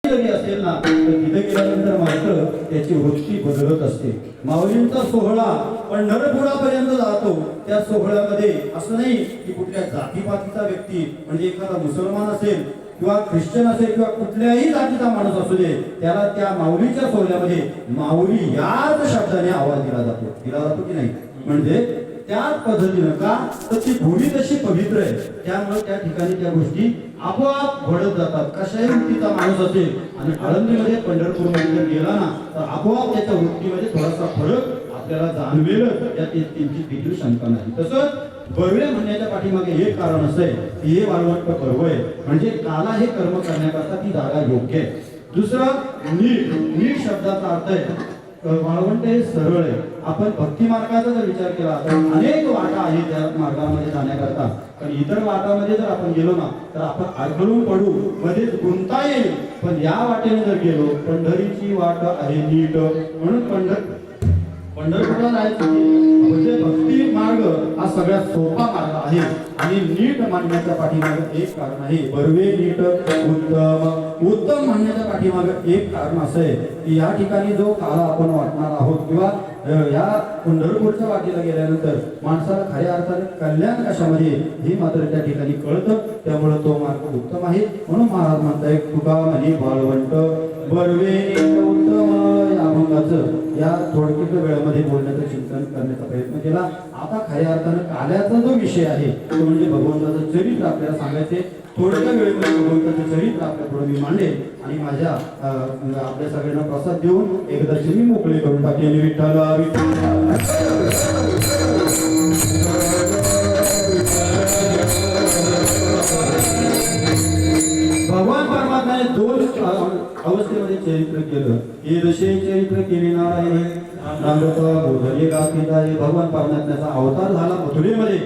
जरी असेल ना तर तिथे गेल्यानंतर मात्र त्याची वृत्ती बदलत असते. माऊलींचा सोहळा पंढरपुरापर्यंत जातो. त्या सोहळ्यामध्ये असं नाही की कुठल्या जातीपातीचा व्यक्ती म्हणजे एखादा मुसलमान असेल किंवा ख्रिश्चन असेल किंवा कुठल्याही जातीचा माणूस असू दे त्याला त्या माऊलीच्या सोहळ्यामध्ये माऊली याच शब्दाने आवाज दिला जातो की नाही. म्हणजे त्याच पद्धतीनं का तर ती भूमी तशी पवित्र आहे त्यामुळे त्या ठिकाणी त्या गोष्टी आपोआप घडत जातात. कशाही वृत्तीचा माणूस असेल आणि आळंदीमध्ये पंढरपूरमध्ये जर गेला ना तर आपोआप त्याच्या वृत्तीमध्ये थोडासा फरक आपल्याला जाणवेल. यात त्यांची देखील शंका नाही. तसंच बर्वे म्हणण्याच्या पाठीमागे एक कारण असं आहे की हे वाळवंट पर्व आहे म्हणजे काला हे कर्म करण्याकरता ती जागा योग्य आहे. दुसरं नीट शब्दाचा अर्थ आहे वाळवंट हे सरळ आहे. आपण भक्ती मार्गाचा जर विचार केला तर अनेक वाटा आहेत त्या मार्गामध्ये जाण्याकरता. पण इतर वाटामध्ये जर आपण गेलो ना तर आपण अडखळून पडू मध्येच गुंता येईल. पण या वाटेने जर गेलो पंढरीची वाट आहे नीट म्हणून पंढरपूरला जायचं म्हणजे भक्ती मार्ग हा सगळ्यात सोपा मार्ग आहे. आणि नीट मानण्याच्या पाठीमागे एक कारण आहे. बर्वे नीट उत्तम म्हणण्याच्या पाठीमागे एक कारण असं आहे की या ठिकाणी जो काला आपण वाटणार आहोत किंवा या पंढरपूरच्या वाटेला गेल्यानंतर माणसाला खऱ्या अर्थाने कल्याण कशामध्ये हे मात्र त्या ठिकाणी कळतं. त्यामुळे तो मार्ग उत्तम आहे. म्हणून महाराज म्हणताय तुका म्हणे वाळवंट बर्वे उत्तम या अभंगाचं या थोडक्यात वेळामध्ये बोलण्याचं चिंतन करण्याचा प्रयत्न केला. आता खऱ्या अर्थानं काल्याचा जो विषय आहे तो म्हणजे भगवंताचं चरित्र आपल्याला सांगायचे. थोड्या वेळेमध्ये भगवंताचं चरित्र आपल्या पुढे मी मांडेल आणि माझ्या आपल्या सगळ्यांना प्रसाद देऊन एकदाची मी मोकळे करून टाकेल. विठ्ठल भगवान परमात्म्याने दोन अवस्थेमध्ये चरित्र केलं. हे जसे चरित्र केले नारायण भगवान परमात्म्याचा अवतार झाला मथुरेमध्ये.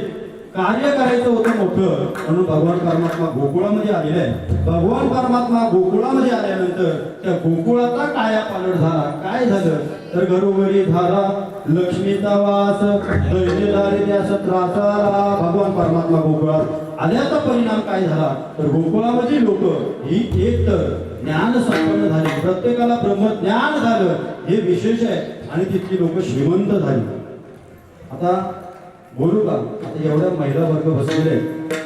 कार्य करायचं होतं मोठं म्हणून भगवान परमात्मा गोकुळामध्ये आलेला आहे. भगवान परमात्मा गोकुळामध्ये आल्यानंतर त्या गोकुळाचा कायापालट झाला. काय झालं तर घरोघरी झाला लक्ष्मीचा वास दैन्यदारी त्यास त्रास आला. भगवान परमात्मा गोकुळात आल्याचा परिणाम काय झाला तर गोकुळामध्ये लोक ही एक तर ज्ञान संपन्न झाली. प्रत्येकाला ब्रह्मज्ञान झालं हे विशेष आहे आणि तिथली लोक श्रीमंत झाली. आता बोलू का आता एवढ्या महिला वर्ग बसलेले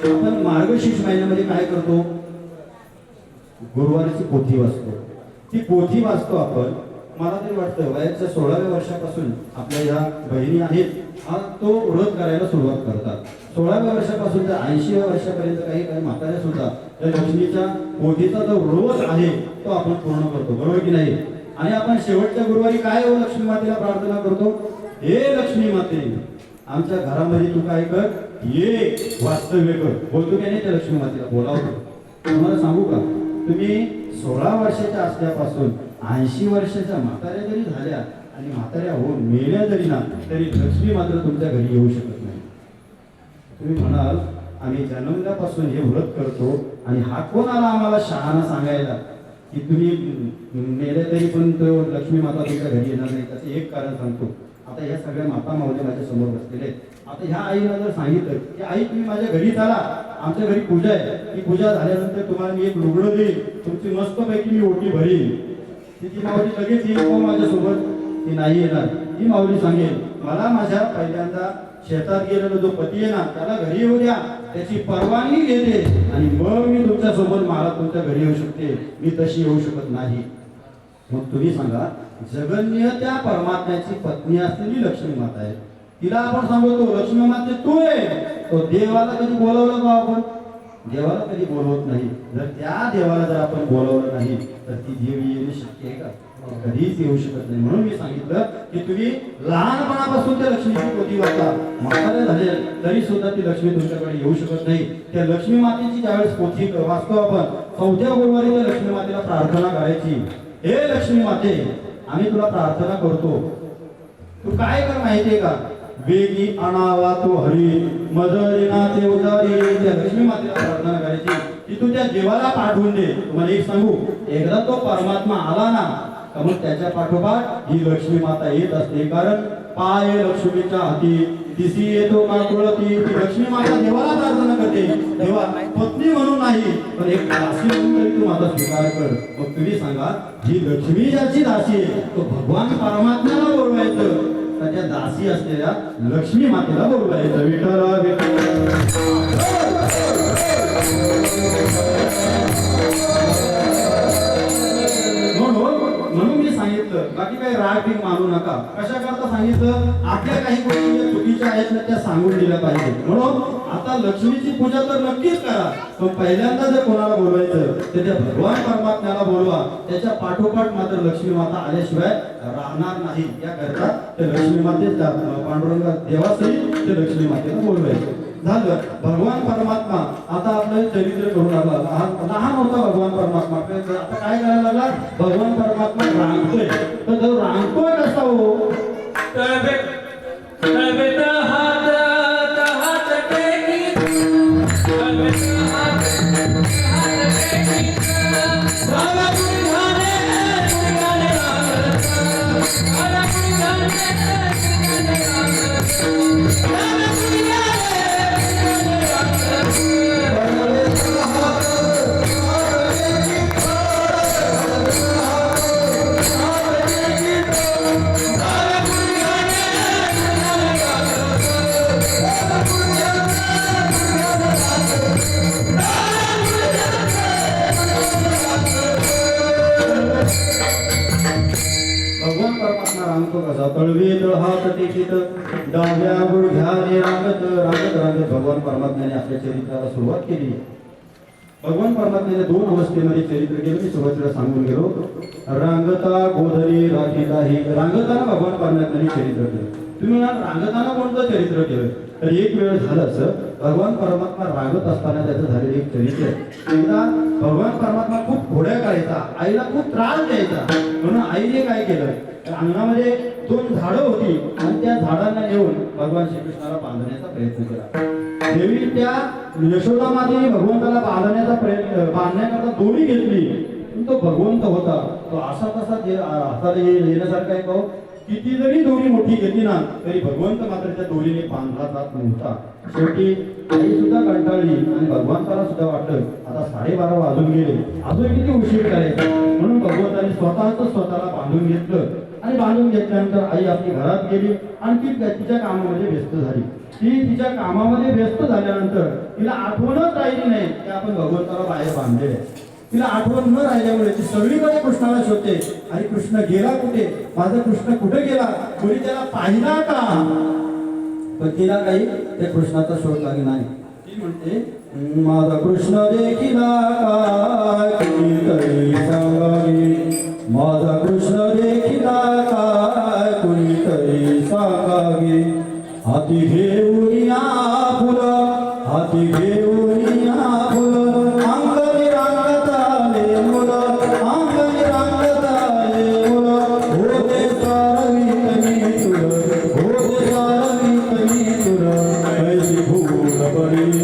आपण मार्गशीर्ष महिन्यामध्ये काय करतो गुरुवारची पोथी वाचतो. ती पोथी वाचतो आपण. मला तरी वाटतं वयाच्या 16व्या वर्षापासून आपल्या ह्या बहिणी आहेत हा तो व्रत करायला सुरुवात करतात. 16व्या वर्षापासून तर 80व्या वर्षापर्यंत काही म्हाताऱ्या सुद्धा त्या लक्ष्मीच्या पोथीचा जो रोज आहे तो आपण पूर्ण करतो. बरोबर की नाही. आणि आपण शेवटच्या गुरुवारी काय हो लक्ष्मी मातेला प्रार्थना करतो हे लक्ष्मी माते आमच्या घरामध्ये तू काय कर ये वास्तव्य कर. बोलतो की नाही त्या लक्ष्मी मातेला बोलावतो. तुम्हाला सांगू का तुम्ही 16 वर्षाच्या असल्यापासून 80 वर्षाच्या म्हाताऱ्या जरी झाल्या आणि म्हाताऱ्या होऊन मेल्या जरी ना तरी लक्ष्मी मात्र तुमच्या घरी येऊ शकत नाही. तुम्ही म्हणाल आम्ही जन्मल्यापासून हे व्रत करतो आणि हा कोण आला आम्हाला शहाणा सांगायला की तुम्ही मेले तरी पण तो लक्ष्मी माता तुमच्या घरी येणार नाही. त्याचं एक कारण सांगतो. आता या सगळ्या माता माऊली माझ्या समोर बसलेले. आता ह्या आईला जर सांगितलं की आई तुम्ही माझ्या घरी चला आमच्या घरी पूजा आहे. ती पूजा झाल्यानंतर तुम्हाला मी एक लुगडं देईल तुमची मस्तपैकी मी ओटी भरील. ती माऊली लगेच येईल हो माझ्यासोबत. ती नाही येणार. ती माऊली सांगेल मला माझ्या पहिल्यांदा शेतात गेलेला जो पती आहे ना त्याला घरी येऊ द्या त्याची परवानगी घेते आणि मग मी तुमच्या सोबत मला तुमच्या घरी येऊ शकते. मी तशी येऊ शकत नाही. मग तुम्ही सांगा जगन्य त्या परमात्म्याची पत्नी असलेली लक्ष्मी माता आहे. तिला आपण सांगतो लक्ष्मी माते तू आहे. तो देवाला कधी बोलवलं का आपण देवाला कधी बोलवत नाही. जर त्या देवाला जर आपण बोलवलं नाही तर ती देवी येणे शक्य आहे का कधीच येऊ शकत नाही. म्हणून मी सांगितलं की तुम्ही लहानपणापासून त्या लक्ष्मीची पोथी वाचता म्हातारे झाले तरी सुद्धा ती लक्ष्मी तुमच्याकडे येऊ शकत नाही. त्या लक्ष्मी मातेची ज्यावेळेस पोथी वाचतो आपण 4थ्या गुरुवारी त्या लक्ष्मी मातेला प्रार्थना करायची. हे लक्ष्मी माते आम्ही तुला प्रार्थना करतो तू काय कर माहितीये का वेगी आणावा तो हरी मदरिना ते उदारी. त्या लक्ष्मी मातेला प्रार्थना करायची की तू त्या देवाला पाठवून दे. तुम्हाला एक सांगू एकदा तो परमात्मा आला ना मग त्याच्या पाठोपाठ ही लक्ष्मी माता येत असते. कारण पाय लक्ष्मीच्या हाती तिसी येतो का कुळती ती लक्ष्मी माता देवाला प्रार्थना करते, देवा पत्नी म्हणून नाही पण एक दासी म्हणून तरी तू माझा स्वीकार कर. मग तुम्ही सांगा, ही लक्ष्मी ज्याची दासी आहे तो भगवान परमात्म्याला बोलवायचं तर त्या दासी असलेल्या लक्ष्मी मातेला बोलवायचं. विठ्ठल म्हणून मी सांगितलं, बाकी काही राग बिग मानू नका. कशा करता सांगितलं, आपल्या काही गोष्टी चुकीच्या आहेत ना त्या सांगून दिल्या पाहिजे. म्हणून आता लक्ष्मीची पूजा तर नक्कीच करा, पण पहिल्यांदा जर कोणाला बोलवायचं तर त्या भगवान परमात्म्याला बोलवा. त्याच्या पाठोपाठ मात्र लक्ष्मी माता आल्याशिवाय राहणार नाही. याकरता ते लक्ष्मी माते पांडुरंग देवासही ते लक्ष्मी मातेला बोलवायचं. झालं भगवान परमात्मा आता आपलं चरित्र करून आला. लहान होता भगवान परमात्मा, आता काय करायला लागला, भगवान परमात्मा रांगतोय. तर तो रांगतोय कसा हो, तळवी हात टेकीत डाव्या गुडघ्याने रांगत रांगत रांगत भगवान परमात्म्याने आपल्या चरित्राला सुरुवात केली. भगवान परमात्म्याने 2 अवस्थेमध्ये चरित्र केलं. मी सुरुवातीला सांगून गेलो, रांगता गोधरी राखीता हे रांगताना भगवान परमात्म्याने चरित्र केलं. तुम्ही रांगताना कोणतं चरित्र केलं, तर एक वेळ झालं असं, भगवान परमात्मा रांगत असताना त्याचं झालेलं एक चरित्र. एकदा भगवान परमात्मा खूप घोड्या काढायचा, आईला खूप त्रास द्यायचा. म्हणून आईने काय केलं, अंगणामध्ये 2 झाडं होती आणि त्या झाडांना नेऊन भगवान श्रीकृष्णाला बांधण्याचा प्रयत्न केला. देवी त्या यशोदा मातेने भगवंताला बांधण्याकरता दोरी घेतली. तो भगवंत होता, तो असा तसा हाताला येण्यासारखा आहे. तो किती जरी दोरी मोठी घेतली ना तरी भगवंत मात्र त्या दोरीने बांधला जात नव्हता. शेवटी आई सुद्धा कंटाळली आणि भगवंताला सुद्धा वाटलं आता 12:30 वाजून गेले, अजून किती उशीर करायचा. म्हणून भगवंताने स्वतःला बांधून घेतलं आणि बांधून घेतल्यानंतर आई आपली घरात गेली आणि ती तिच्या कामामध्ये व्यस्त झाली. ती तिच्या कामामध्ये व्यस्त झाल्यानंतर तिला आठवणच राहिली नाही की आपण भगवंताला बाहेर बांधलेले. तिला आठवण न राहिल्यामुळे ती सगळीकडे कृष्णाला शोधते. आणि कृष्ण गेला कुठे, माझा कृष्ण कुठे गेला, कोणी त्याला पाहिला का, पण तिला काही त्या कृष्णाचा शोध लागला नाही. ती म्हणते, माझा कृष्ण देखिला काय कुणीतरी सांगावे, माझा कृष्ण देखिला काय कुणीतरी सांगावे. हाती घेऊन फुलं, हाती घेऊन फुलं, अंगणी रांगताले मुलं, अंगणी रांगताले मुलं. होते सारवितनी तुलं, होते सारवितनी तुलं, कैसी फूल पडली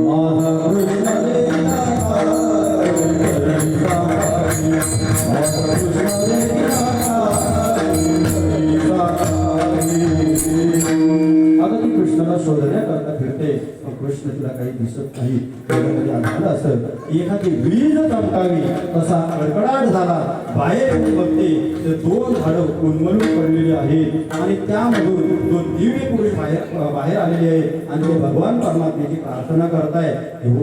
माझा कृष्ण देखिला काय कुणीतरी सांगावे, माझा कृष्ण देखिला काय कुणीतरी सांगावे. आता ती कृष्णाला शोधण्याकरता फिरते, कृष्ण तिला काही दिसत नाही. झालं असं एखादी वीज चमकावी तसा कडकडाट झाला. बाहेर बघते तर 2 झाडं उन्मळून पडलेली आहेत आणि त्यामधून 2 दिव्य पुरुष बाहेर आलेले आहेत आणि ते भगवान परमात्म्याची प्रार्थना करताय.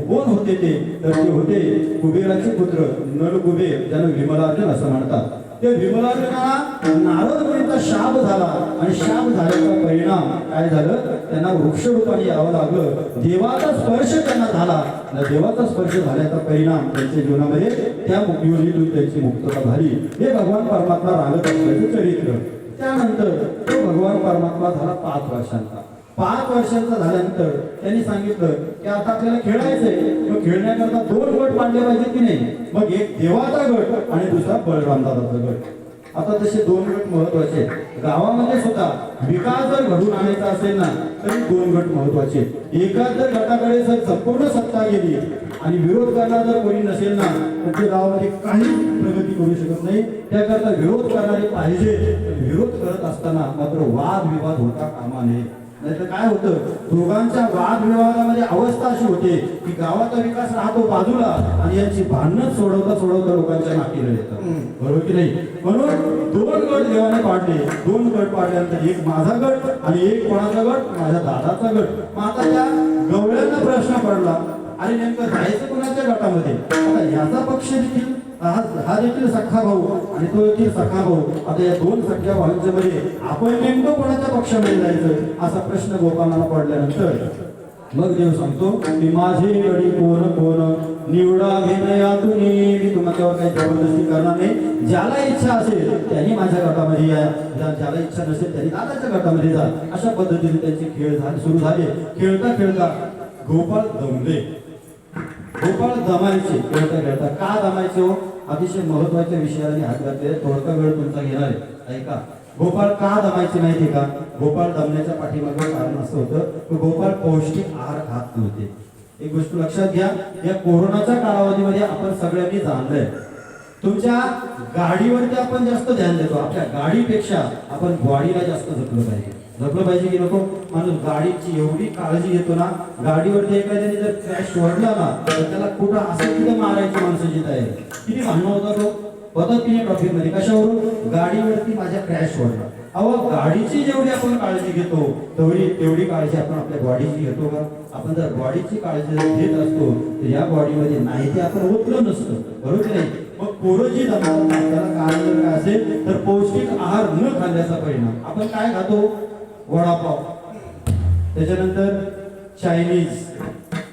कोण होते ते, तर ते होते कुबेराचे पुत्र नल कुबेर, ज्यांना विमलार्जुन असं म्हणतात. ते विमलार्जुनाला नारद मुनीचा शाप झाला आणि शाप झाल्याचा परिणाम काय झालं, त्यांना वृक्षरूपाने यावं लागलं. देवाचा स्पर्श त्यांना झाला. देवाचा स्पर्श झाल्याचा परिणाम त्यांच्या जीवनामध्ये त्या योनीतून त्यांची मुक्तता झाली. हे भगवान परमात्मा रांगत असल्याचं चरित्र. त्यानंतर तो भगवान परमात्मा झाला 5 वर्षांचा. 5 वर्षांचा झाल्यानंतर त्यांनी सांगितलं की आता आपल्याला खेळायचंय. मग खेळण्याकरता 2 गट पाडले पाहिजे की नाही. मग एक देवाचा गट आणि दुसरा बळरामदादाचा गट. आता तसे 2 गट महत्वाचे. गावामध्ये सुद्धा विकास जर घडून आणायचा असेल ना तरी 2 गट महत्वाचे. एकाच जर गटाकडे जर संपूर्ण सत्ता गेली आणि विरोध करणारा जर कोणी नसेल ना तर ते गावामध्ये काही प्रगती करू शकत नाही. त्याकरता विरोध करणारे पाहिजे. विरोध करत असताना मात्र वाद विवाद होता कामा नये. नाहीतर काय होतं, दोघांच्या वादविवादामध्ये अवस्था अशी होते की गावाचा विकास राहतो बाजूला आणि यांची भांडणं सोडवता सोडवता लोकांच्या नाकीला येतात. बरोबर की नाही? म्हणून दोन गट देवाने पाडले. दोन गट पाडल्यानंतर एक माझा गट आणि एक कोणाचा गट, माझ्या दादाचा गट. मग आता त्या गवळ्यांना प्रश्न पडला, आणि नेमकं जायचं कोणाच्या गटामध्ये? आता याचा पक्ष देखील हा देखील सख्खा भाऊ आणि तो देखील सख्खा भाऊ. आता या दोन सख्या भावांच्या मध्ये आपण नेमकं कोणाच्या पक्षामध्ये जायचं असा प्रश्न गोपालाला पडल्यानंतर मग देव सांगतो की माझे गडी कोण कोण निवडा घेणयातून. मी तुमच्यावर काही जबरदस्ती करणार नाही. ज्याला इच्छा असेल त्यांनी माझ्या गटामध्ये या, ज्याला इच्छा नसेल त्यांनी दादाच्या गटामध्ये जा. अशा पद्धतीने त्यांचे खेळ सुरू झाले. खेळता खेळता गोपाळ दमले. गोपाळ दमायचे. खेळता खेळता का दमायचे हो? अतिशय महत्वाच्या विषयाने हात घातले. थोडका वेळ तुमचा घेणार आहे, ऐका. गोपाळ का दमायचे माहिती का? गोपाळ दमण्याच्या पाठीमागे कारण असं होतं की गोपाळ पौष्टिक आहार खात नव्हते. एक गोष्ट लक्षात घ्या, या कोरोनाच्या कालावधीमध्ये आपण सगळ्यांनी जाणलंय, तुमच्या गाडीवरती आपण जास्त ध्यान देतो. आपल्या गाडीपेक्षा आपण बॉडीला जास्त जपलं पाहिजे. जपलं पाहिजे की नको? माणूस गाडीची एवढी काळजी घेतो ना, गाडीवरती एखाद्याने जर क्रॅश सोडला ना तर त्याला कुठं असं तिथं मारायची माणसाची तयारी. किती भांडणं होता तो होतात की ट्रॉफिक मध्ये. कशावरून? गाडीवरती माझ्या क्रॅश सोडला. अहो, गाडीची जेवढी आपण काळजी घेतो तेवढी काळजी आपण आपल्या बॉडीची घेतो का? आपण जर बॉडीची काळजी घेत असतो तर या बॉडीमध्ये नाही ते आपण ओतलं नसतं. बरोबर की नाही? मग पोरं जी दमतात त्याला कारण जर काय असेल तर पौष्टिक आहार न खाल्ल्याचा परिणाम. आपण काय खातो? वडापाव, त्याच्यानंतर चायनीज,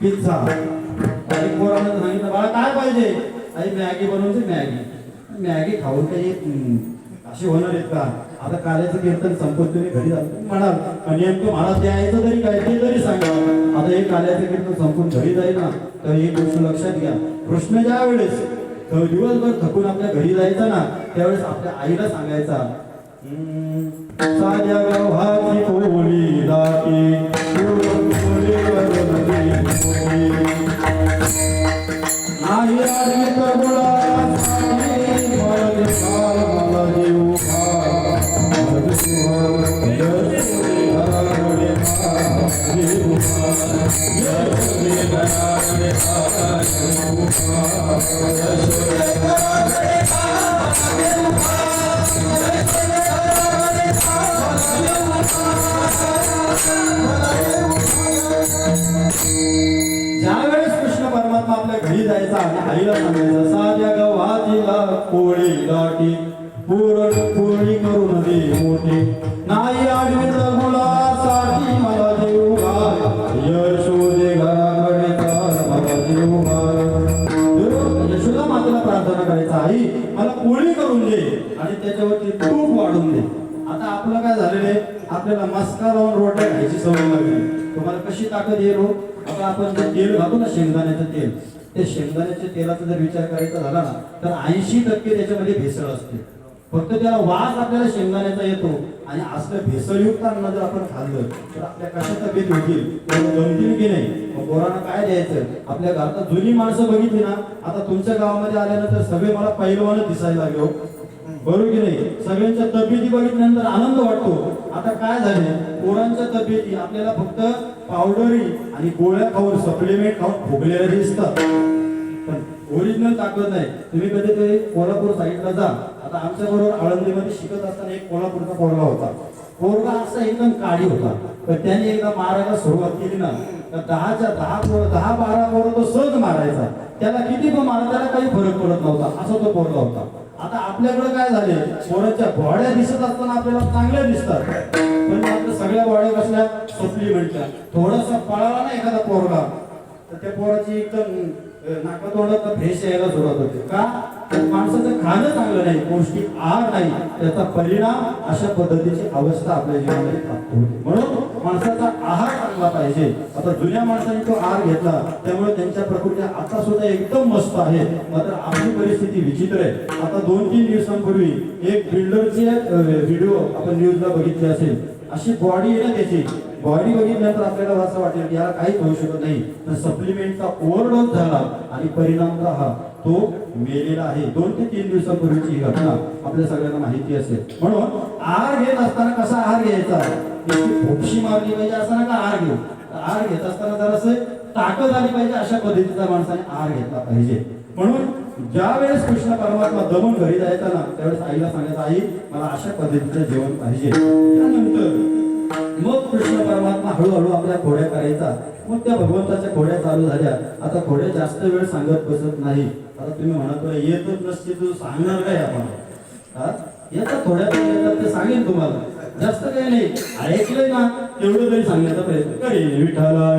पिझ्झा. आणि पोरांना सांगितलं बाळा काय पाहिजे? आई मॅगी बनवते. मॅगी खाऊन काही असे होणार आहेत का? आता काल्याचं कीर्तन संपत तुम्ही घरी म्हणाल आणि नेमकं मला द्यायचं तरी काय ते तरी सांगा. आता हे काल्याचं कीर्तन संपून घरी जाईल ना तर एक गोष्ट लक्षात घ्या, कृष्ण ज्या वेळेस दिवसभर थकून आपल्या घरी जायचा ना त्यावेळेस आपल्या आईला सांगायचा, साध्या गावाची पोळी लाटी नाही आडवी तर ज्यावेळेस कृष्ण परमात्मा आपल्या घरी जायचा आणि आईला सांगायचा, साध्या गव्हातीला पोळी लाटी पुरण पोळी करून दे मोठी नाही आडवी मुलासाठी मला देऊ घाल यशोदे घराकडे मला देऊ घाल. यशोदा मातेला प्रार्थना करायचा, आई मला पोळी करून दे आणि त्याच्यावरती तूप वाढून दे. आता आपलं काय झालेलं आहे, आपल्याला मस्का लावून रोट्या खायची सवय लागली. तुम्हाला कशी ताकद येईल हो? आता आपण जे तेल घालतो ना शेंगदाण्याचं तेल, ते शेंगदाण्याच्या तेलाचा जर विचार करायचा झाला ना तर 80% त्याच्यामध्ये भेसळ असते. फक्त त्याला वास आपल्याला शेंगदाण्याचा येतो आणि असलं भेसळयुक्त अन्न जर आपण खाल्लं तर आपल्या कशा तब्येत होतील जमतील की नाही? मग पोरांना काय द्यायचं? आपल्या घरात जुनी माणसं बघितली ना, आता तुमच्या गावामध्ये आल्यानंतर सगळे मला पैलवानच दिसायला लागले हो. बरोबर की नाही? सगळ्यांच्या तब्येती बघितल्यानंतर आनंद वाटतो. आता काय झाले, पोरांच्या तब्येती आपल्याला फक्त पावडरी आणि गोळ्या खाऊन सप्लिमेंट खाऊन फुगलेल्या दिसतात, पण ओरिजिनल ताकद नाही. तुम्ही कधीतरी कोल्हापूर साईडला जा. आता आमच्या बरोबर आळंदीमध्ये शिकत असताना एक कोल्हापूरचा पोरगा होता. पोरगा असा एकदम काळी होता, पण त्याने एकदा मारायला सुरुवात केली ना तर 10-12 पोरं तो सहज मारायचा. त्याला किती पण मारा त्याला काही फरक पडत नव्हता. असा तो पोरगा होता. आता आपल्याकडे काय झाले, पोरांच्या बॉड्या दिसत असताना आपल्याला चांगल्या दिसतात, पण आपल्या सगळ्या बॉड्या कसल्या? सप्लिमेंटच्या. थोडासा पळाला ना एखादा पोरगा तर त्या पोराची एकदम नाकातोंडात फ्रेश यायला सुरुवात होते. का? माणसाचं खाणं चांगलं नाही, पौष्टिक आहार नाही, त्याचा परिणाम अशा पद्धतीची अवस्था आपल्या जीवनामध्ये प्राप्त होते. म्हणून माणसाचा आहार चांगला पाहिजे. आता जुन्या माणसाने तो आहार घेतला त्यामुळे त्यांच्या प्रकृती आता सुद्धा एकदम मस्त आहे. मात्र आपली परिस्थिती विचित्र आहे. आता 2-3 दिवसांपूर्वी एक बिल्डरची व्हिडिओ आपण न्यूजला बघितली असेल. अशी बॉडी आहे ना त्याची, बॉडी बघितल्यानंतर आपल्याला असं वाटेल की याला काहीच होऊ शकत नाही, तर सप्लिमेंटचा ओव्हरडोस झाला आणि परिणाम हा तो मेलेला आहे. 2 ते 3 दिवसापूर्वीची ही घटना आपल्या सगळ्यांना माहिती असेल. म्हणून आहार घेत असताना कसा आहार घ्यायचा, फोपशी मारली पाहिजे असं नका आहार घेऊ. आहार घेत असताना जरासं ताकद आली पाहिजे, अशा पद्धतीचा माणसाने आहार घेतला पाहिजे. म्हणून ज्या वेळेस कृष्ण परमात्मा दमून घरी जायचा ना, त्यावेळेस आईला सांगायचं, आई मला अशा पद्धतीचं जेवण पाहिजे. त्यानंतर मग कृष्ण परमात्मा हळूहळू आपल्या घोड्या करायचा. मग त्या भगवंताच्या घोड्या चालू झाल्या. आता घोड्या जास्त वेळ सांगत बसत नाही. आता तुम्ही म्हणत येतच नसते, तू सांगणार काय आपण, याचा थोड्या वेळ ते सांगेन तुम्हाला, जास्त काही नाही. ऐकलंय ना तेवढं तरी सांगण्याचा प्रयत्न करेल. विठाला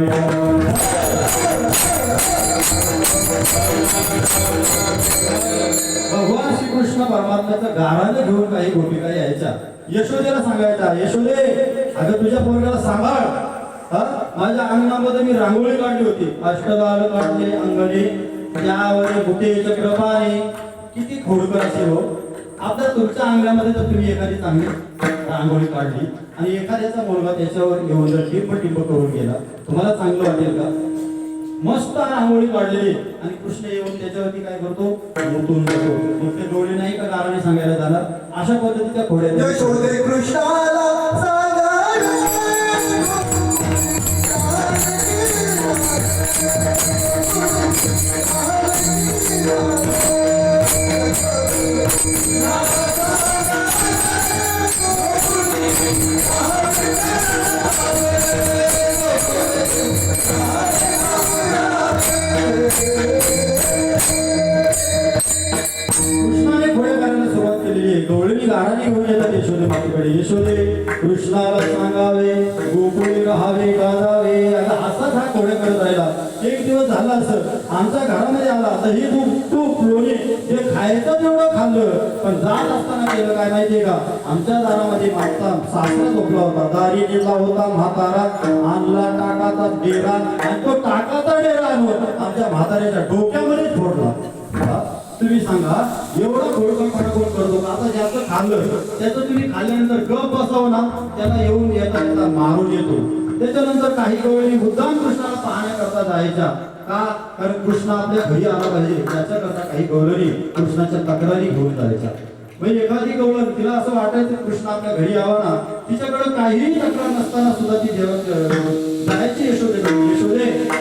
भगवान श्रीकृष्ण परमात्म्याचं गारानं घेऊन काही गोपिका यायच्या. यशोदेला सांगायच्या, यशोदे अगं तुझ्या पोरगाला सांभाळ. माझ्या अंगणामध्ये मी रांगोळी काढली होती, अष्टदाल काढले अंगणे, त्यावर बुटे चक्रपाणी. किती खोडकर असेल हो आपल्या तुमच्या अंगणामध्ये. तर तुम्ही एखादी चांगली रांगोळी काढली आणि एखाद्याचा मुलगा त्याच्यावर येऊन जर टिंब करून गेला, तुम्हाला चांगलं वाटेल का? मस्त रांगोळी काढलेली आणि कृष्ण येऊन त्याच्यावरती काय करतो, मुतून जातो. मग ते डोळे नाही का गाराने सांगायला जाणार. अशा पद्धतीच्या खोड्या कृष्णाला कृष्णाने खोड्या करायला सुरुवात केलेली आहे. गवळणी गाराने घेऊन येतात यशोदे मातेकडे. यशोदे कृष्णाला सांगावे, गोकुळी राहावे, गाजावे. असाच हा खोड्या करत राहिला. एक दिवस झाला असं आमच्या घरामध्ये आला, तर ही तूप लोणी जे खायचं तेवढं खाल्लं, पण जात असताना केलं काय माहितीये का, आमच्या दारामध्ये मागचा सासरा झोपला होता. दारी गेला होता म्हातारा, आणला टाकाचा डेरा आणि तो टाकाचा डेरा आणून आमच्या म्हाताऱ्याच्या डोक्यामध्ये फोडला. तुम्ही सांगा एवढा घोडकरपणा कोण करतो का? आता ज्याचं खाल्लं त्याचं तुम्ही खाल्ल्यानंतर गप बसावं ना, त्याला येऊन येता मारून येतो. त्याच्यानंतर काही गवळणी मुद्दाम कृष्णाला पाहण्याकरता जायच्या. का? कारण कृष्ण आपल्या घरी आला पाहिजे त्याच्याकरता काही गवळणी कृष्णाच्या तक्रारी घेऊन जायच्या. म्हणजे एखादी गवळण तिला असं वाटायचं कृष्ण आपल्या घरी यावा ना, तिच्याकडे काहीही तक्रार नसताना सुद्धा ती जायची यशोदे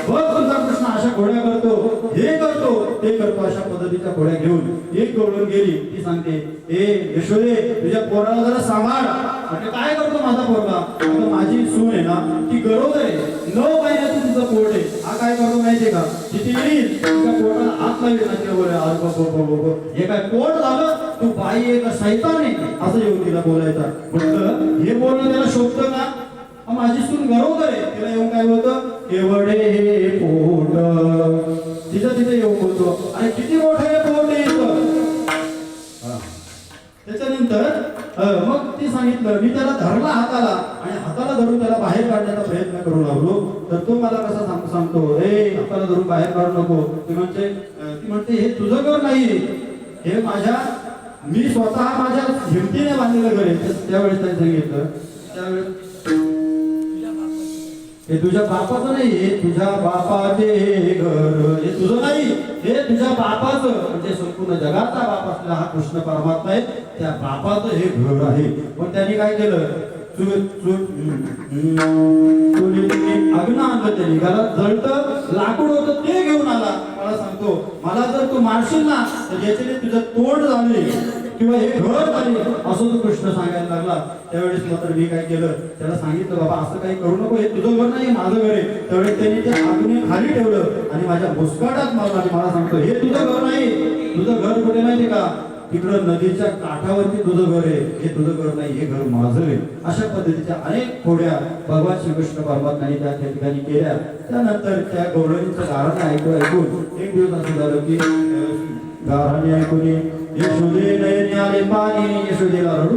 बघ तुझा कृष्ण अशा घोड्या करतो, हे करतो ते करतो, अशा पद्धतीच्या घोड्या घेऊन एक गवळण गेली. ती सांगते, ए यशोदे तुझ्या पोराला जरा सांभाळ. म्हणजे काय करतो माझा पोरगा? आता माझी सून आहे ना, ती गरोदर आहे, 9 महिन्याचं तुझं पोट आहे. हा काय करतो माहितीये का, तिथे येईल तुझ्या पोटाला हात लावली ना, हे काय पोट झालं, तू बाई आहे का शैतान आहे असं येऊन तिला बोलायचा. म्हटलं हे बोलणं त्याला शोभतं का? माझी सून गरोदर आहे, तिला येऊन काय बोलतं, एवढे हे पोट. तिथे येऊन बोलतो, आणि किती मोठं हे पोट येतं. त्याच्यानंतर मग ती सांगितलं, मी त्याला धरला हाताला आणि हाताला धरून त्याला बाहेर काढण्याचा प्रयत्न करू लागलो, तर तो मला कसा सांगतो, हे हाताला धरून बाहेर काढू नको. ती म्हणते हे तुझं घर नाही, हे मी स्वतः माझ्या हिमतीने बांधलेलं घर आहे. त्यावेळेस त्यांनी सांगितलं, त्यावेळेस हे तुझ्या बापाचं नाही, हे तुझ्या बापाचे घर, हे तुझं नाही, हे तुझ्या बापाचं, म्हणजे संपूर्ण जगाचा बाप असलेला हा कृष्ण परमात्मा आहे, त्या बापाचं हे घर आहे. मग त्यांनी काय केलं, अग्न आणलं त्यांनी, घरात जळतं लाकूड होतं ते घेऊन आला. मला सांगतो, मला जर तू मारशील ना तर ज्याच्याने तुझं तोड झाले किंवा हे घर झाले असं तो कृष्ण सांगायला लागला. त्यावेळेस मात्र मी काय केलं, त्याला सांगितलं, बाबा असं काही करू नको, हे तुझं घर नाही माझं घर आहे. त्यावेळेस त्यांनी त्या अग्नी खाली ठेवलं आणि माझ्या मुस्काटात मारला आणि मला सांगतो, हे तुझं घर नाही, तुझं घर कुठे माहिती का, तिकडं नदीच्या काठावरती तुझं घर आहे, हे तुझं घर नाही, हे घर माझं आहे. अशा पद्धतीच्या अनेक खोड्या भगवान श्रीकृष्ण परमात्म्याने त्या ठिकाणी केल्या. त्यानंतर त्या गौरवींचं गाराने ऐकून एक दिवस असं झालं की गाराने ऐकून यशोदे नयनी आले पाणी, यशोदेला रडू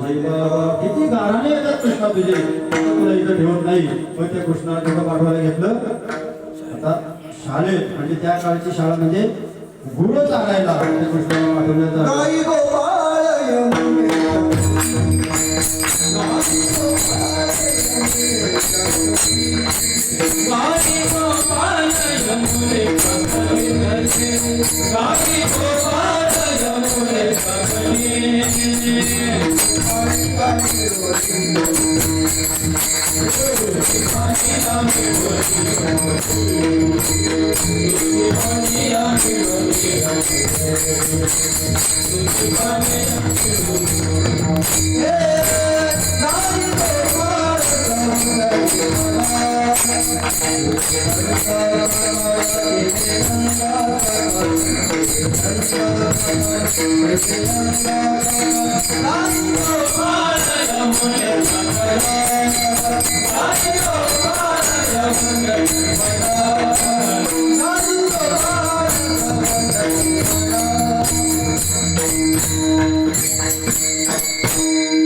माझे बाबा. किती गाराने येतात कृष्णा तुझे, तुला इथं ठेवत नाही. मग त्या कृष्णाला तिथं पाठवायला घेतलं. आता शाळेत म्हणजे त्या काळची शाळा म्हणजे गुरु चालायला त्या कृष्णाला पाठवण्याचा. गाई गोपाळ यमुने गाई गोपाळ यमुने कमले धरे, गाई गोपाळ यमुने कमले.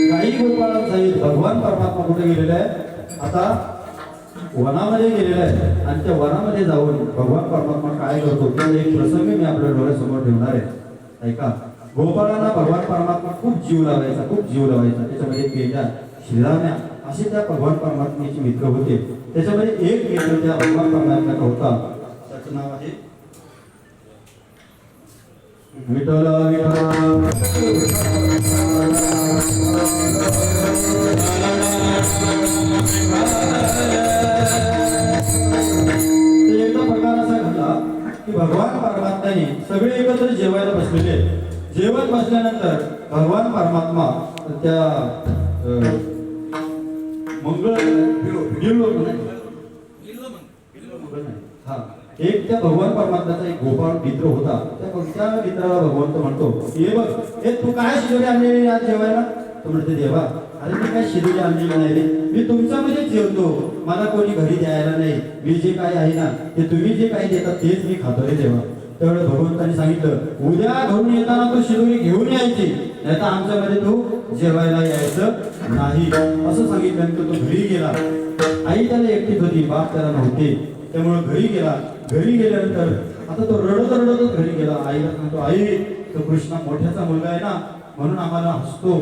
गाई गोपाळ सहित भगवान परमात्मा कुठे गेलेला आहे? आता वनामध्ये गेलेला आहे. आणि त्या वनामध्ये जाऊन भगवान परमात्मा काय करतो त्याचा एक प्रसंग मी आपल्या डोळ्यासमोर ठेवणार आहे. ऐका. गोपाळांना भगवान परमात्मा खूप जीव लावायचा, खूप जीव लावायचा. त्याच्यामध्ये पेंड्या, शिराम्या असे त्या भगवान परमात्म्याचे मित्र होते. त्याच्यामध्ये एक मित्र त्या भगवान परमात्म्याचा होता. त्याचं नाव आहे विठ्ठल. एकदा प्रकार असा घडला की भगवान परमात्म्याने सगळे एकत्र जेवायला बसलेले. जेवण बसल्यानंतर भगवान परमात्मा त्या मंगळ एक त्या भगवान परमात्म्याचा एक गोपाळ मित्र होता. त्या मित्राला भगवंत म्हणतो, हे बघ, हे तू काय शिदोरी आणलेली आज जेवायला? तो म्हणते, देवा अरे मी काय शिदोरी आणलेली नाही रे, मी तुमच्यामध्येच जेवतो, मला कोणी घरी द्यायला नाही. मी जे काय आहे ना ते तुम्ही जे काही देतात तेच मी खातो रे देवा. त्यावेळेस भगवंतांनी सांगितलं, उद्या घरून येताना तू शिदोरी घेऊन यायची, नाही तर आमच्यामध्ये तू जेवायला यायचं नाही. असं सांगितल्यानंतर तो घरी गेला. आई त्याला एकटीच होती, बाप त्याला नव्हते. त्यामुळे घरी गेला. घरी गेल्यानंतर आता तो रडत रडतच घरी गेला. आईला सांगतो, आई तो कृष्णा मोठ्याचा मुलगा आहे ना, म्हणून आम्हाला हसतो,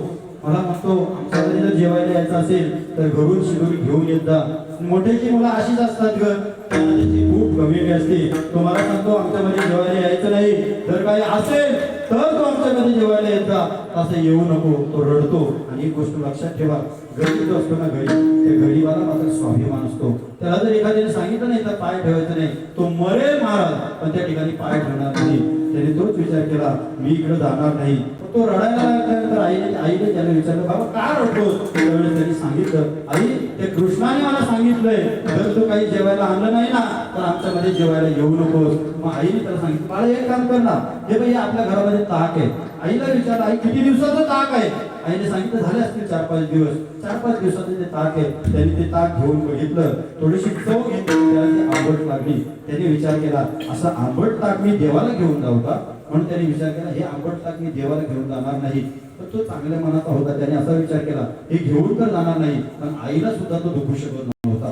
मला म्हणतो आमच्या घरी जर जेवायला यायचं असेल तर घरून शिदोरी घेऊन येत जा. मोठ्याची मुलं अशीच असतात ग, त्याची खूप कमी असते. तो मला सांगतो आमच्यामध्ये जेवायला यायचं नाही, जर काही असेल तर तो आमच्यामध्ये जेवायला येत जा, असं येऊ नको. तो रडतो. आणि एक गोष्ट लक्षात ठेवा, गरीब जो असतो ना गरीब, त्या गरीबाला मात्र स्वाभिमान असतो. त्याला जर एखाद्याने सांगितलं नाही तर पाय ठेवायचं नाही, तो मरेल महाराज पण त्या ठिकाणी पाय ठेवणार नाही. त्याने तोच विचार केला, मी इकडे जाणार नाही. तो रडायला लागल्यानंतर आईने त्याला विचारलं, बाबा का रडतोस? त्यावेळेस त्यांनी सांगितलं, आई त्या कृष्णाने मला सांगितलंय जर तू काही जेवायला आणलं नाही ना तर आमच्यामध्ये जेवायला येऊ नकोस. मग आईने त्याला सांगितलं, बाळा एक काम कर ना, हे बाई आपल्या घरामध्ये ताक आहे. आईला विचारलं, आई किती दिवसाचं ताक आहे? आईने सांगितलं, झाले असतील 4-5 दिवस. 4-5 दिवसाचं ते ताक आहे. त्यांनी ते ताक घेऊन बघितलं, थोडीशी चव घेतली, त्याला ती आंबट लागली. त्याने विचार केला, असं आंबट ताक मी देवाला घेऊन जाऊ का? म्हणून त्याने विचार केला, हे आंबट ताक मी देवाला घेऊन जाणार नाही. पण तो चांगल्या मनाचा होता. त्याने असा विचार केला, हे घेऊन तर जाणार नाही, पण आईला सुद्धा तो दुखू शकत नव्हता.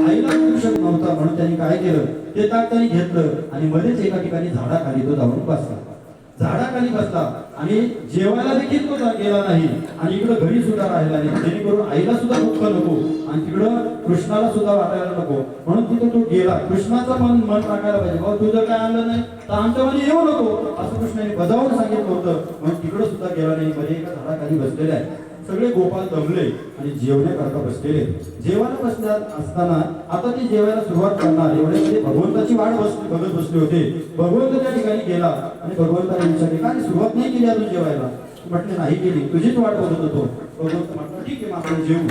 आईला दुखू शकत नव्हता म्हणून त्यांनी काय केलं, ते ताक त्यांनी घेतलं आणि मध्येच एका ठिकाणी झाडाखाली तो जाऊन बसला. झाडाखाली बसला आणि जेवायला देखील तो गेला नाही आणि इकडं घरी सुद्धा राहिला नाही, जेणेकरून आईला सुद्धा दुःख नको आणि तिकडं कृष्णाला सुद्धा वाटायला नको. म्हणून तिथं तो गेला. कृष्णाचं मन टाकायला पाहिजे, बाबा तू जर काय आणलं नाही तर आमच्यामध्ये येऊ नको, असं कृष्णाने बजावून सांगितलं होतं. म्हणून तिकडं सुद्धा गेला नाही. मध्ये एका झाडाखाली बसलेला आहे. सगळे गोपाळ दमले आणि जेवण्याकरता बसलेले. जेवायला बसल्या असताना आता ते जेवायला सुरुवात करणार एवढ्यामध्ये भगवंताची वाट बघत बसले होते. भगवंत त्या ठिकाणी गेला आणि भगवंताने विचारले, का सुरुवात नाही केली अजून जेवायला? म्हटले, नाही केली, तुझीच वाट बघत होतो. भगवंत म्हटलं, ठीक आहे, आपण जेवू.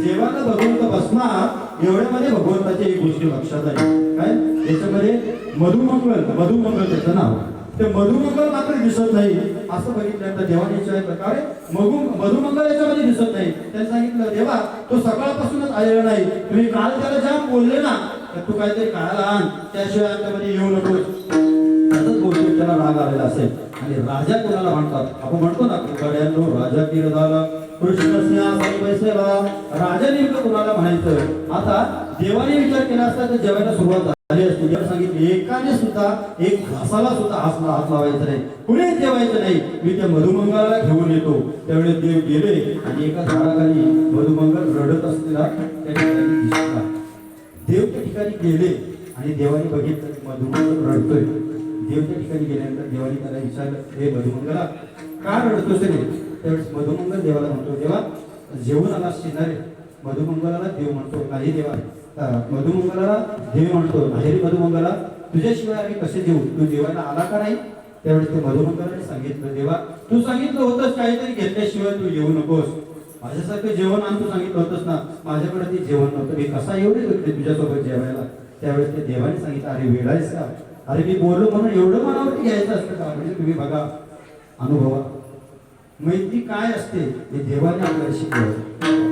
जेवायला भगवंत बसणार एवढ्यामध्ये भगवंताची एक गोष्ट लक्षात आली. काय? त्याच्यामध्ये मधुमंगल त्याचं नाव. ते मधुमंगल मात्र दिसत नाही. असं बघितल्यानंतर देवाने विचारलं, का रे मधुमंगल याच्यामध्ये दिसत नाही? त्यांनी सांगितलं, देवा तो सकाळपासूनच आलेला नाही, तुम्ही काल त्याला जाम बोलले ना तर तू काहीतरी खायला आण, त्याशिवाय आमच्यामध्ये येऊ नकोस. असंच बोलतो, त्याला राग आलेला असेल. आणि राजा कोणाला म्हणतात? आपण म्हणतो ना, कड्यांनो राजा किर झाला, कृष्णस्य वैसेवा राजा नेमकं कुणाला म्हणायचं. आता देवाने विचार केला असता तर जेवायला सुरुवात झाली असती. देवाने सांगितले एकाने सुद्धा एक घासाला सुद्धा हात लावायचा नाही, कुणीच जेवायचं नाही, मी त्या मधुमंगलाला घेऊन येतो. त्यावेळी देव गेले आणि एका झाडाखाली मधुमंगल रडत असलेला त्या ठिकाणी दिसला. देव त्या ठिकाणी गेले आणि देवाने बघितलं की मधुमंगल रडतोय. देव त्या ठिकाणी गेल्यानंतर देवाने त्याला विचारलं, हे मधुमंगला का रडतोस रे? त्यावेळेस मधुमंगल देवाला म्हणतो, देवा जेवून आला शिनारे. मधुमंगलाला देव म्हणतो, नाही देवा. मधुमंगलाला देव म्हणतो, नाही रे मधुमंगला, तुझ्याशिवाय आम्ही कसे देऊ, तू जेवायला आला का नाही? त्यावेळेस ते मधुमंगलाने सांगितलं, देवा तू सांगितलं होतंस काहीतरी घेतल्याशिवाय तू येऊ नकोस. माझ्यासारखं जेवण आण तू सांगितलं होतंस ना, माझ्याकडे ते जेवण नव्हतं, मी कसा एवढे होते तुझ्यासोबत जेवायला? त्यावेळेस ते देवाने सांगितलं, अरे वेळायस का? अरे मी बोललो म्हणून एवढं मनावरती घ्यायचं असतं का? म्हणजे तुम्ही बघा, अनुभवा मैत्री काय असते हे देवाने आपल्याला शिकवलं.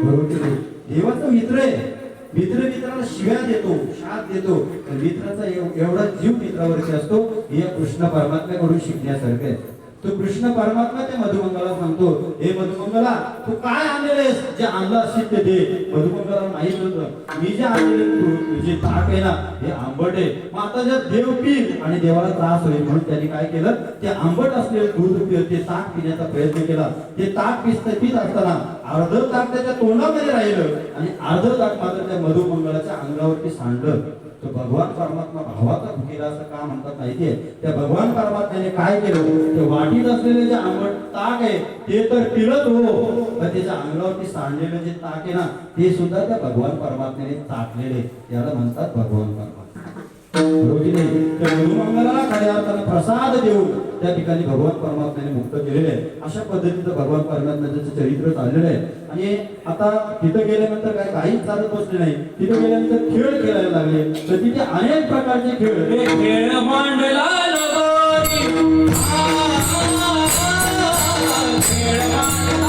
बरोबर की नाही? देवाचा मित्र आहे. मित्र मित्राला शिव्या देतो, शाप देतो, तर मित्राचा एवढा जीव मित्रावरती असतो. हे कृष्ण परमात्म्याकडून शिकण्यासारखं आहे. तो कृष्ण परमात्मा त्या मधुमंगला सांगतो, हे मधुमंगला तू काय आणलेस? जे आणलं असेल ते दे. मधुमंगला माहित होतं मी जे आणलेले जे ताक आहे ना हे आंबट आहे. मग आता जर देव पिल आणि देवाला त्रास होईल म्हणून त्यांनी काय केलं, ते आंबट असलेले दूध ते ताक पिण्याचा प्रयत्न केला. ते ताक पित असताना अर्ध ताक त्याच्या तोंडामध्ये राहिलं आणि अर्ध ताक मात्र त्या मधुमंगलाच्या अंगावरती सांडलं. तो भगवान परमात्मा भावाचा भुकेला असं का म्हणतात माहितीये? त्या भगवान परमात्म्याने काय केलं, ते वाटीत असलेले जे आंबट ताक आहे ते तर पिलत हो, पण त्याच्या अंगावरती सांडलेलं जे ताक आहे ना ते सुद्धा त्या भगवान परमात्म्याने चाटलेले. याला म्हणतात भगवान परमात्मा. बरोबर की नाही? त्या मधुमंगलाला खऱ्या अर्थाने प्रसाद देऊन त्या ठिकाणी भगवान परमात्म्याने मुक्त केलेले आहे. अशा पद्धतीचं भगवान परमात्म्याचं चरित्र चाललेलं आहे. आणि आता तिथं गेल्यानंतर काय काहीच चालत बसले नाही. तिथं गेल्यानंतर खेळ खेळायला लागले. तर तिथे अनेक प्रकारचे खेळ, हे खेळ मांडला लगोरी, खेळ मांडला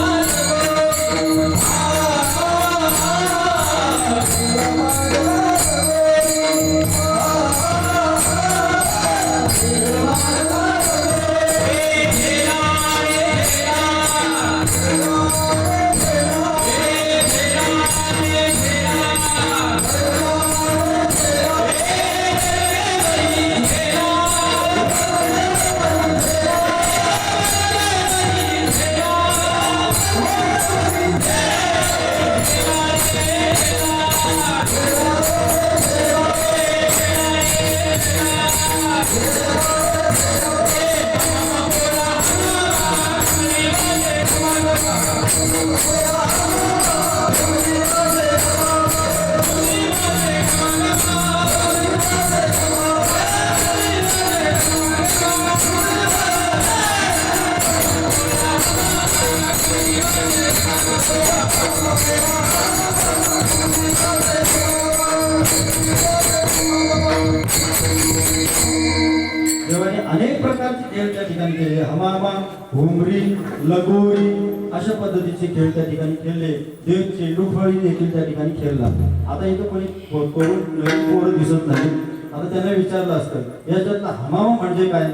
देवाने अनेक प्रकारचे खेळ त्या ठिकाणी केले. हमामा, घुमरी, लगोरी अशा पद्धतीचे खेळ त्या ठिकाणी खेळले. देव चेंडू फळी देखील त्या ठिकाणी खेळला. आता इथं कोणी पोरं दिसत नाही. आता त्यांना विचारलं असतं याच्यातला हमामा म्हणजे काय,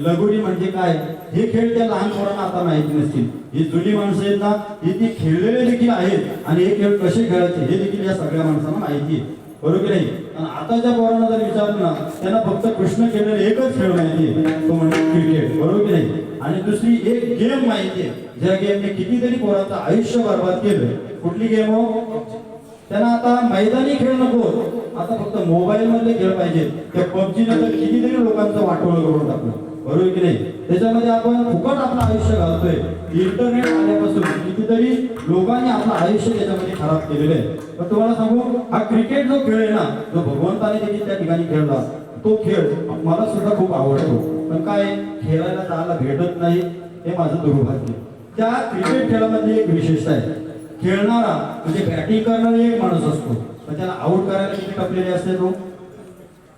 लगोरी म्हणजे काय, हे खेळ त्या लहान पोरांना आता माहिती नसतील. ही जुनी माणसं आहेत ना, ही ती खेळलेले देखील आहेत आणि हे खेळ कसे खेळायचे हे देखील या सगळ्या माणसांना माहिती आहे. बरोबर नाही? आताच्या पोरांना जर विचारलं ना त्यांना फक्त कृष्ण खेळलेले एकच खेळ माहिती आहे, तो म्हणजे क्रिकेट. बरोबर की नाही? आणि दुसरी एक गेम माहिती आहे, ज्या गेमने कितीतरी पोरांचं आयुष्य बर्बाद केलं. कुठली गेम हो? त्यांना आता मैदानी खेळ नको, आता फक्त मोबाईल मधले खेळ पाहिजे. त्या पबजीने तर कितीतरी लोकांचं वाटोळं करून टाकलं. बरोबर की नाही? त्याच्यामध्ये आपण फुकट आपलं आयुष्य घालतोय. इंटरनेट आल्यापासून कितीतरी लोकांनी आपलं आयुष्य त्याच्यामध्ये खराब केलेलं आहे. पण तुम्हाला सांगू, हा क्रिकेट जो खेळ आहे ना, जो भगवंताने देखील त्या ठिकाणी खेळला, तो खेळ मला सुद्धा खूप आवडतो. पण काय, खेळायला जायला भेटत नाही, हे माझं दुर्भाग्य. त्या क्रिकेट खेळामध्ये एक विशेषता आहे, खेळणारा म्हणजे बॅटिंग करणारा एक माणूस असतो, पण त्याला आउट करायला किती टपलेले असते तो?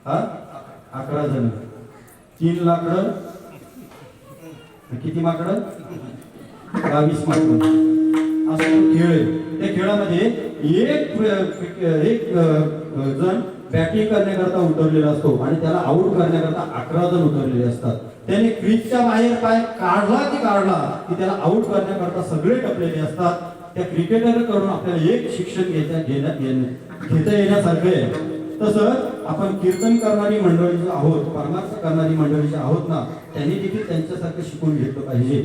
11 जण, 3 लाकडं, किती माकडं? 22 माकडं. असा तो खेळ आहे. त्या खेळामध्ये एक जण बॅटिंग करण्याकरता उतरलेला असतो आणि त्याला आउट करण्याकरता 11 जण उतरलेले असतात. त्याने क्रीजच्या बाहेर पाय काढला की त्याला आउट करण्याकरता सगळे टपलेले असतात. त्या क्रिकेटरकडून आपल्याला एक शिक्षण घेता येण्यासारखं आहे. तसं आपण कीर्तन करणारी मंडळी जी आहोत, परमार्थ करणारी मंडळी जी आहोत ना, त्यांनी देखील त्यांच्यासारखं शिकून घेतलं पाहिजे.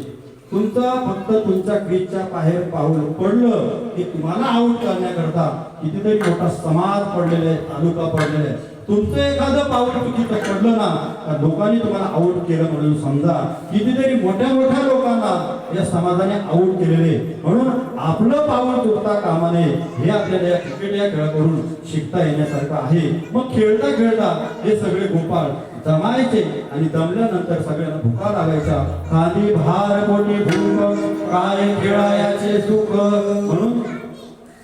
तुमचा फक्त तुमच्या क्रीजच्या बाहेर पाऊल पडलं की तुम्हाला आऊट करण्याकरता कितीतरी मोठा समाज पडलेला आहे, तालुका पडलेला आहे. तुमचं एखादं पाऊल चुकीचं पडलं ना, तर लोकांनी तुम्हाला आऊट केलं म्हणून समजा. कितीतरी मोठ्या मोठ्या लोकांना या समाजाने आऊट केलेले. म्हणून आपलं पाऊल चुकता कामा नये, हे आपल्याला या क्रिकेट या खेळाकडून शिकता येण्यासारखं आहे. मग खेळता खेळता हे सगळे गोपाळ जमायचे आणि जमल्यानंतर सगळ्यांना भुका लागायच्या. खाली भार पोटी भूक, काय खेळायचे सुख. म्हणून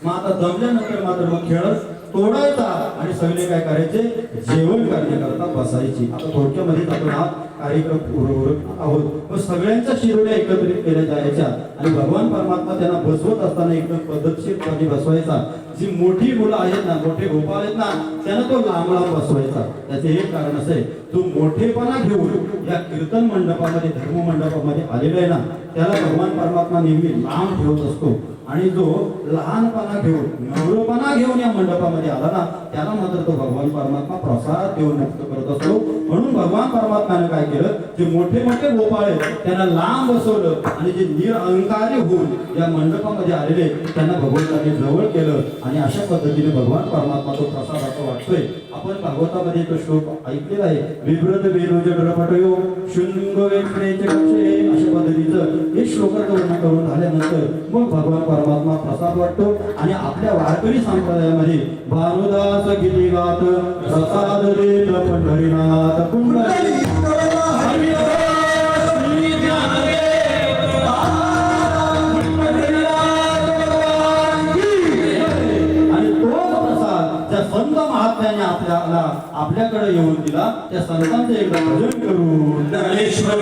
मग आता जमल्यानंतर मात्र मग खेळ तोडायचा आणि सगळे काय करायचे, जेवण करण्याकरता बसायची. आता थोडक्यामध्ये आपण हा कार्यक्रम उरवत आहोत. मग सगळ्यांच्या शिरोड्या एकत्रित केल्या जायच्या आणि भगवान परमात्मा त्यांना बसवत असताना एकदम पद्धतशीरपणे बसवायचा. जी मोठी मुलं आहेत ना, मोठे गोपाळ आहेत ना, त्यांना तो लांब लांब बसवायचा. त्याचे एक कारण असं आहे, तो मोठेपणा घेऊन या कीर्तन मंडपामध्ये, धर्म मंडपामध्ये आलेला आहे ना, त्याला भगवान परमात्मा नेहमी लांब ठेवत असतो. आणि जो लहानपणा घेऊन, नवरपणा घेऊन या मंडपामध्ये आला ना, त्याला मात्र तो भगवान परमात्मा प्रसाद देऊन मुक्त करत असतो. म्हणून भगवान परमात्म्याने काय केलं, जे मोठे मोठे गोपाळ आहेत त्यांना लांब बसवलं आणि जे निरअहंकारी होऊन या मंडपामध्ये आलेले त्यांना भगवंताने जवळ केलं. आणि अशा पद्धतीने भगवान परमात्मा तो प्रसादाचा वाटतोय. आपण भागवतामध्ये तो श्लोक ऐकलेला आहे, विभ्रत वेणूज डरपटयो शृंग वेत्रेचे कक्षे. अशा पद्धतीचं हे श्लोकाचं वर्णन करून झाल्यानंतर मग भगवान परमात्मा प्रसाद वाटतो. आणि आपल्या वारकरी संप्रदायामध्ये भानुदास गीती गात प्रसाद देत पंढरीनाथ पुंडली. आणि तोच प्रसाद ज्या संत महात्म्याने आपल्याकडे येऊन दिला, त्या संतांचे एकदा भजन करू. ज्ञानेश्वर